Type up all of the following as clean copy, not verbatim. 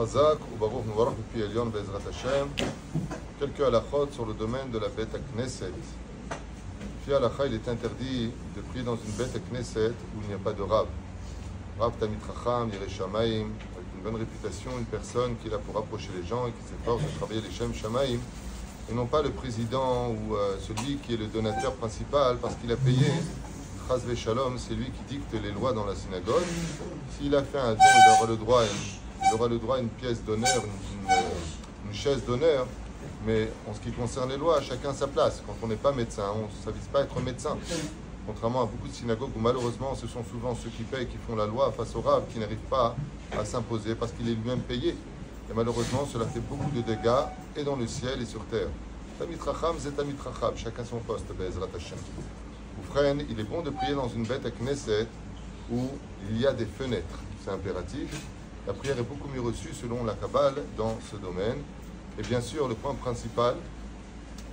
Chazak ou Baruch Mubarach Pi Elyon Bezrat Hashem. Quelques halachot sur le domaine de la Beth Knesset. Fi halakha, il est interdit de prier dans une Beth Knesset où il n'y a pas de Rav. Rav Tamid Chacham, Yireh Shamayim, avec une bonne réputation, une personne qui est là pour rapprocher les gens et qui s'efforce de travailler les Shem Shamayim, et non pas le président ou celui qui est le donateur principal parce qu'il a payé. Chaz Shalom, c'est lui qui dicte les lois dans la synagogue. S'il a fait un don, il aura le droit à une pièce d'honneur, une chaise d'honneur. Mais en ce qui concerne les lois, chacun sa place. Quand on n'est pas médecin, on ne s'avise pas être médecin. Contrairement à beaucoup de synagogues où malheureusement ce sont souvent ceux qui payent qui font la loi face au Rav qui n'arrivent pas à s'imposer parce qu'il est lui-même payé. Et malheureusement cela fait beaucoup de dégâts et dans le ciel et sur terre. Tamid Chacham, c'est Tamid Chacham, chacun son poste, Be'ezrat Hashem. Oufren, il est bon de prier dans une Beth Knesset où il y a des fenêtres. C'est impératif. La prière est beaucoup mieux reçue selon la Kabbale dans ce domaine. Et bien sûr, le point principal,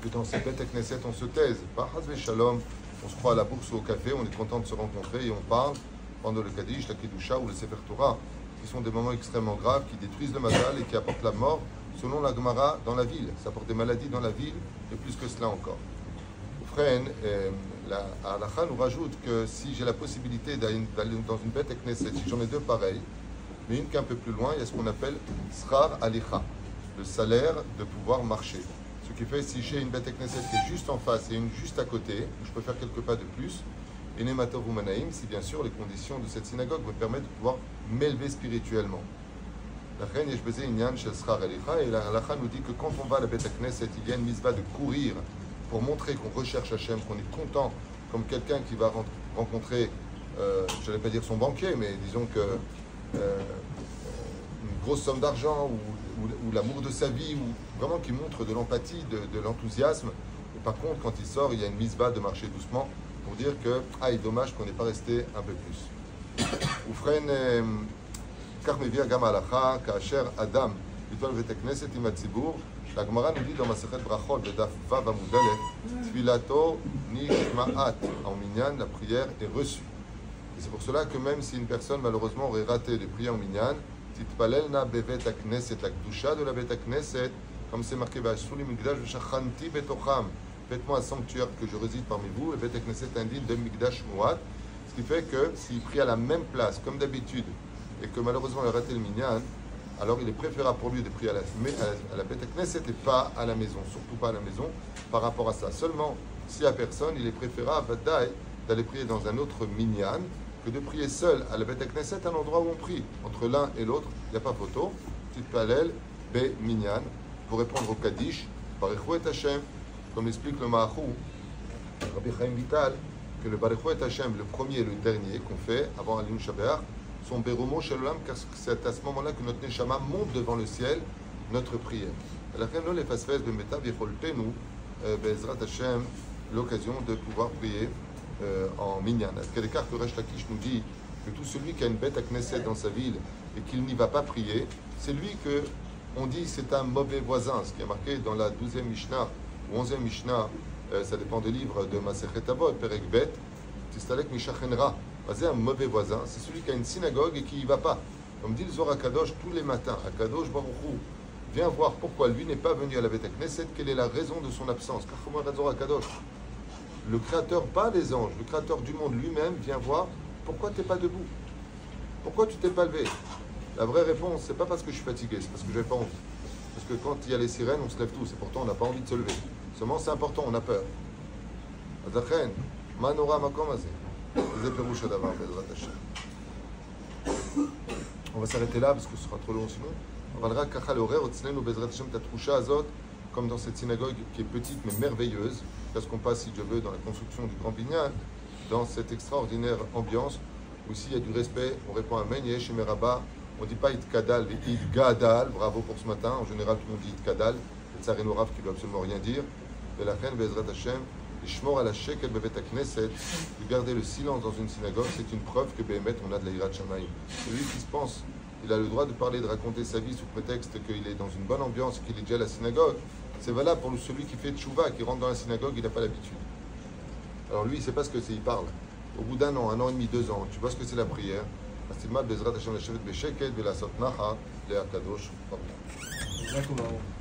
que dans ces Beth Knesset, on se taise. Par Hazve Shalom, on se croit à la bourse ou au café, on est content de se rencontrer et on parle pendant le Kaddish, la Kedusha ou le Sefer Torah, qui sont des moments extrêmement graves, qui détruisent le mazal et qui apportent la mort, selon la Gemara, dans la ville. Ça apporte des maladies dans la ville, et plus que cela encore. Oufren, la halakha nous rajoute que si j'ai la possibilité d'aller dans une Beth Knesset, si j'en ai deux pareilles, mais une qui est un peu plus loin, il y a ce qu'on appelle Srar Alicha, le salaire de pouvoir marcher. Ce qui fait, si j'ai une Beth Knesset qui est juste en face et une juste à côté, où je peux faire quelques pas de plus, et Nemator ou Manaïm, si bien sûr les conditions de cette synagogue me permettent de pouvoir m'élever spirituellement. La reine Yeshbeze Inyan Shel Srar Alicha, et la halakha nous dit que quand on va à la Beth Knesset, il y a une mitzvah de courir pour montrer qu'on recherche Hachem, qu'on est content, comme quelqu'un qui va rencontrer, je n'allais pas dire son banquier, mais disons que une grosse somme d'argent ou l'amour de sa vie, ou vraiment qui montre de l'empathie, de l'enthousiasme. Et par contre, quand il sort, il y a une misbah de marcher doucement pour dire que, est dommage qu'on n'ait pas resté un peu plus. Oufren, Karmevi Agam Alacha, Kacher Adam, Litol Vetekneset Imatzibur. La Gemara nous dit dans Masechet Brachot, Vedaf Vav Amud Aleph, Tfilato Nishma'at, en Minyan, la prière est reçue. Et c'est pour cela que même si une personne malheureusement aurait raté de prier en Minyan, Titpalelna Bevet Knesset, la Kedusha de la Bet Knesset, comme c'est marqué, Vashuli Migdash V'Shachanti Betocham, faites-moi un sanctuaire que je réside parmi vous, et Bet Knesset indique de Migdash Muad, ce qui fait que s'il prie à la même place, comme d'habitude, et que malheureusement il a raté le Minyan, alors il est préférable pour lui de prier à la Beth Knesset et pas à la maison, surtout pas à la maison, par rapport à ça. Seulement, s'il n'y a personne, il est préférable d'aller prier dans un autre minyan que de prier seul à la Beth Knesset, un endroit où on prie. Entre l'un et l'autre, il n'y a pas photo. Petite palel, be minyan, pour répondre au Kaddish, Barichou et Hashem, comme explique le Mahachou, Rabbi Chaim Vital, que le Barichou et Hashem, le premier et le dernier qu'on fait avant Alinu Shabbat, son Béromo Shalom, car c'est à ce moment-là que notre Neshama monte devant le ciel, notre prière. À la fin de l'Efasfes de Metav Yecholtenu, Be'ezrat Hashem, l'occasion de pouvoir prier en Minyan. À l'écart que Resh Lakish nous dit que tout celui qui a une bête à Knesset dans sa ville et qu'il n'y va pas prier, c'est lui que on dit c'est un mauvais voisin, ce qui est marqué dans la 12e Mishnah ou 11e Mishnah, ça dépend des livres de Masechet Avot, Perek Bet, Tistalek Mishachenra. C'est un mauvais voisin, c'est celui qui a une synagogue et qui n'y va pas. Comme dit le Zohar Akadosh tous les matins, Akadosh Baruch Hu vient voir pourquoi lui n'est pas venu à la Beth Knesset, quelle est la raison de son absence. Car comment Zohar Akadosh, le créateur, pas les anges, le créateur du monde lui-même vient voir pourquoi tu n'es pas debout, pourquoi tu t'es pas levé. La vraie réponse, c'est pas parce que je suis fatigué, c'est parce que j'ai pas envie. Parce que quand il y a les sirènes, on se lève tous, et pourtant on n'a pas envie de se lever. Seulement c'est important, on a peur. Azachen, Manora Makom Azeh. On va s'arrêter là parce que ce sera trop long sinon. Comme dans cette synagogue qui est petite mais merveilleuse, parce qu'on passe, si Dieu veut, dans la construction du Grand Binyan, dans cette extraordinaire ambiance où s'il y a du respect, on répond Amen, Yesh Meraba. On ne dit pas It Kadal, mais It Gadal. Bravo pour ce matin. En général, tout le monde dit It Kadal. C'est Tsareno Rav qui ne veut absolument rien dire. Et la reine Bezrat Hashem. À la shekel bevet Knesset, de garder le silence dans une synagogue, c'est une preuve que Béhémet, on a de la Yirat Shamayim. Celui qui se pense, il a le droit de parler, de raconter sa vie sous prétexte qu'il est dans une bonne ambiance, qu'il est déjà à la synagogue. C'est valable pour celui qui fait tchouva, qui rentre dans la synagogue, il n'a pas l'habitude. Alors lui, il ne sait pas ce que c'est, il parle. Au bout d'un an et demi, 2 ans, tu vois ce que c'est la prière. Léa Kadosh. Exactement.